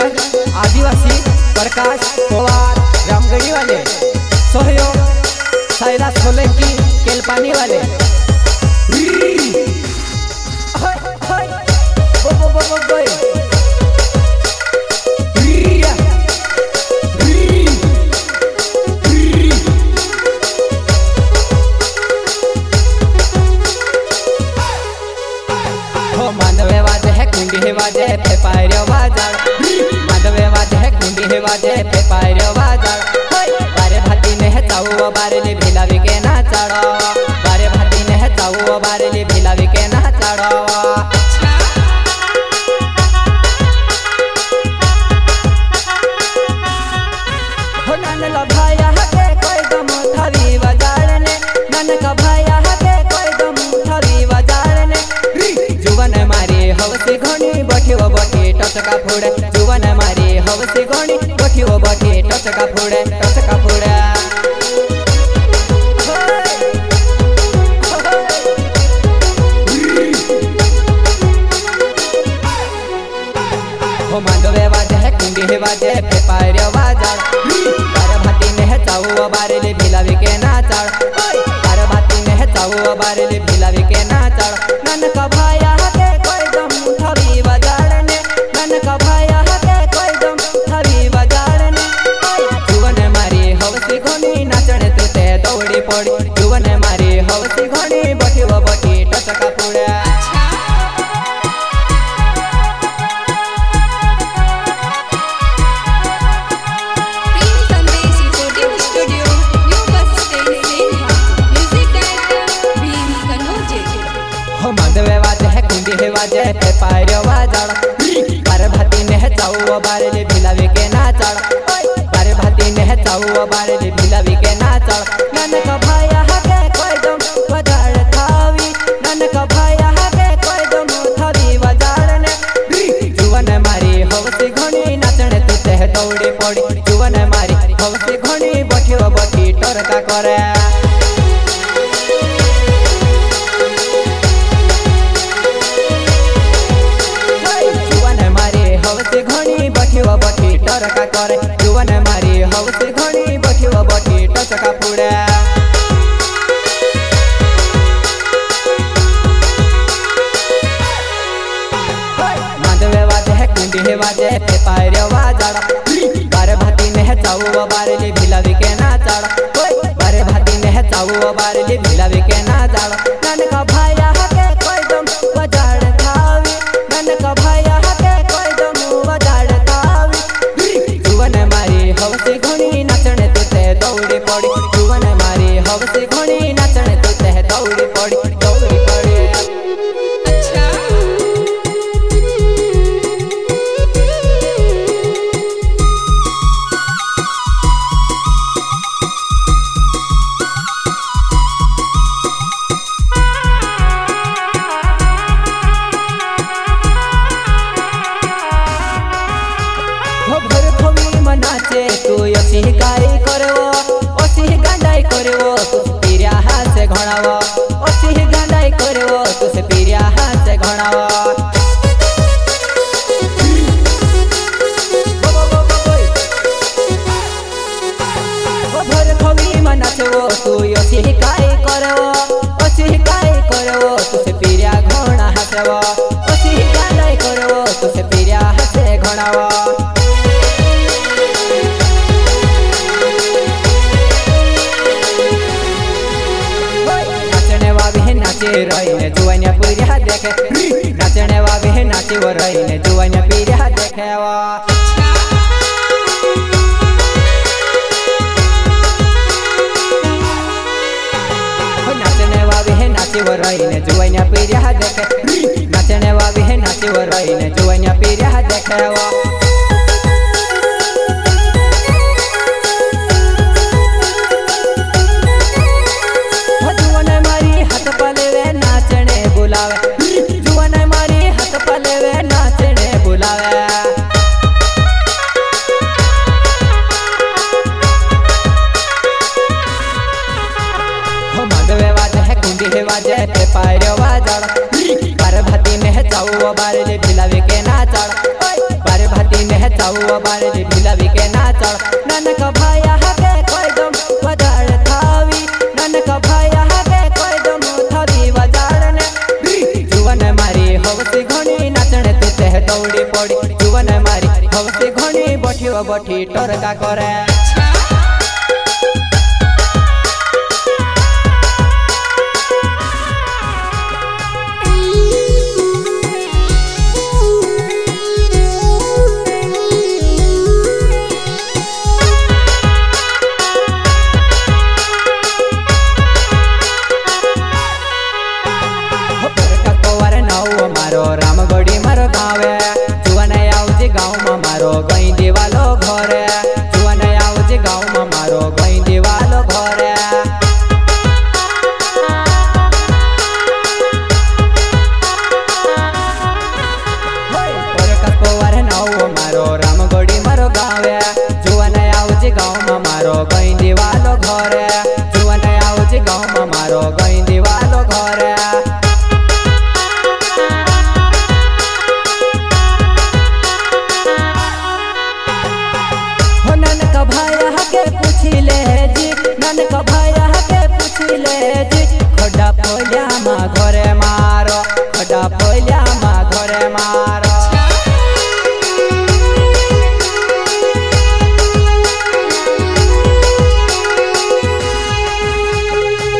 सरपंच आदिवासी प्रकाश पवार रामगढ़ी वाले, सहयोग साइरास सोलंकी केलपानी वाले। मांडवे वाजे है कुंडी है वाजे पे पायरो बाजार, मांडवे वाजे है कुंडी है वाजे पे पायरो बाजार। बारे भाती ने है चाऊ बारे ले भिलावी के ना चढ़ो, बारे भाती ने है चाऊ बारे ले भिलावी के ना चढ़ो। हो नन लो भाया के कोई गम थवी बाजार ने, नन का भाया के कोई गम थवी बाजार ने। जुवन मारी हवसी घोड़ी बठियो बठी टचका फोड़े, जुवन मारी हवसी घोड़ी बठियो बठी टचका फोड़े, टचका फोड़े। हो मांडवे वाजे है कुंडी है वाजे पे पायरो बाजार, बारे भाती ने है चाऊ बारे ले भिलावी के ना चढ़, बारे भाती ने है चाऊ बारे ले भिलावी के ना चढ़। नन का भाया के कोई दम थवी बाजार ने, नन का भाया के कोई दम थवी बाजार ने। जुवन मारी हवसी घोड़ी नाचने तू ते दौड़ी पड़ी, जुवन मारी हवसी घोड़ी बठियो बठी टचका फोड़े। मांडवे वाजे है कुंडी है वाजे पे पायरो बाजार, बारे भाती ने है चाऊ बारे ले भिलावी के ना चढ़, बारे भाती ने है चाऊ बारे ले भिलावी के ना चढ़। नन का भाया के कोई दम बाजार थावी, नन का भाया के कोई दम थवी बाजार ने। जुवन मारी हवसी घोड़ी नाचने तू ते दौड़ी पड़ी, जुवन मारी हवसी घोड़ी बठियो बठी टरका करे। घोड़ी बठियो बठी टरका करे, जुवन मारी हवसी घोड़ी बठियो बठी टचका फोड़े। मांडवे वाजे है कुंडी है वाजे पे पायरो बाजार, बारे भाती ने है चाऊ बारे ले भिलावी के ना चढ़, बारे भाती ने है चाऊ बारे ले भिलावी के ना चढ़। नन का भाया के कोई दम बाजार थावी, नन का भाया के कोई दम बाजार थावी। जुवन मारी हवसी घोड़ी नाचने तू ते दौड़ी पड़ी, जुवन मारी हवसी घोड़ी नाचने तू ते दौड़ी पड़ी, दौड़ी पड़ी। नाचे तू असी गाई करवो, असी गांडाई करवो, तू पीरिया हाथ से घणावो, असी गांडाई करवो, तू से पीरिया हाथ से घणावो। भर खवी में नाचवो तू असी गाई करवो, असी गाई करवो, तू से पीरिया घणा हाथवो, असी गांडाई करवो, तू से पीरिया हाथ से घणावो। नाचे रहीने जुवानिया पीरिया देखे, नाचने वाले है नाचे वो रहीने जुवानिया पीरिया देखे। नाचने वाले है नाचे वो रहीने जुवानिया पीरिया देखे, नाचने वाले है नाचे वो रहीने जुवानिया पीरिया देखे। जुवन मारी हाथ पलेवे नाचने बुलावे, मांडवे वाजे है कुंडी है वाजे पे पायरो बाजार, बारे भाती ने है चाऊ बारे ले भिलावी के ना चढ़, बारे भाती ने है चावो बारली भिलावी के नाचड़ ननक भाया हके कोई दम वजाड़ थावी ननक भाया हके कोई दम थावी वजाड़ने जुवन मारी हवसी घणी नाचणे तू ते दौड़ी पड़ी जुवन मारी हवसी घणी बठियो बठी टरका करे रामगढ़ी मारो गावे जुवन आवजे गाँव में मारो गई दीवालो घरे जुवन आवजे गाँव में मारो गई दीवालो घरे मारो रामगढ़ी मारो गावे जुवन आवजे गाँव में मारो गई दीवालो घरे जुवन आवजे गाँव में मारो गई दीवालो घरे ननक भाया हके पूछी ले जी ननक भाया हके पूछी ले जी खड्डा पोलिया मा घरे मारो खड्डा पोलिया मा घरे मारो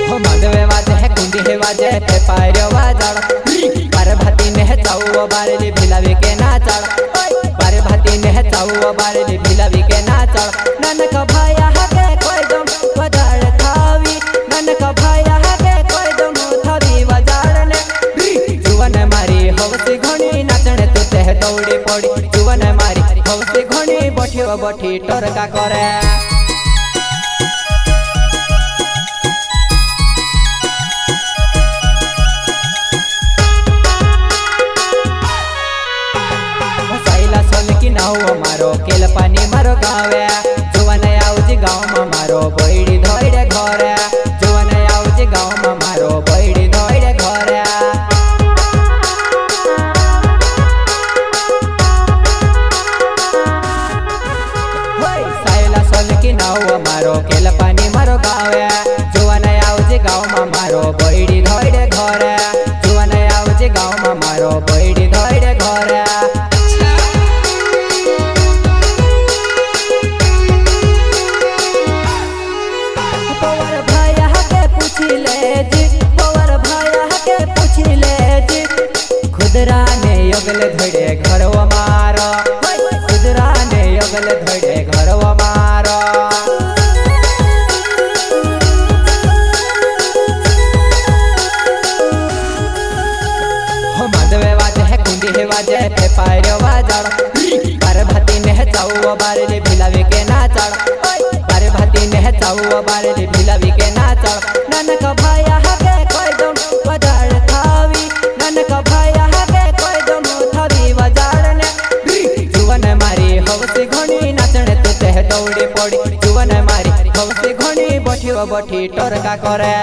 हो माधवे वाजे है कुंडी है वाजे पे पायरो वाजड़ बार भाती ने चावो बारली भिलावी के नाचड़ बार भाती ने चावो बारली भिलावी के नाचड़ ननक भाया हके कोई दम वजाड़ थावी ननक भाया हके कोई दम थावी वजाड़ने जुवन मारी हवसी घणी नाचणे तू ते दौड़ी पड़ी जुवन मारी हवसी घणी बठियो बठी टरका करे मारो केल पानी मारो गावे जुवन आवजे गाँव में मारो बैड़ी धोइडे घरे जुवन आवजे गाँव में मारो बैड़ी धोइडे घरे साइला सल की नाव मारो केल पानी मारो गावे जुवन आवजे गाँव में मारो बैड़ी धोइडे घरे जुवन आवजे गाँव में मारो बैड़ी धोइडे घरे खुदरा ने योगले धड़े घर मारो खुदरा ने योगले धड़े घर मारो हो माधवे वाजे है कुंडी है वाजे पे पायरो वाजड़ बार भाती ने चावो बारली भिलावी के नाचड़ बार भाती ने चावो बारली भिलावी के नाचड़ ननक भाया हके कोई दम वजाड़ थावी ननक भाया हके कोई दम थावी वजाड़ने जुवन मारी हवसी घणी नाचणे तू ते दौड़ी पड़ी जुवन मारी हवसी घणी बठियो बठी टरका करे।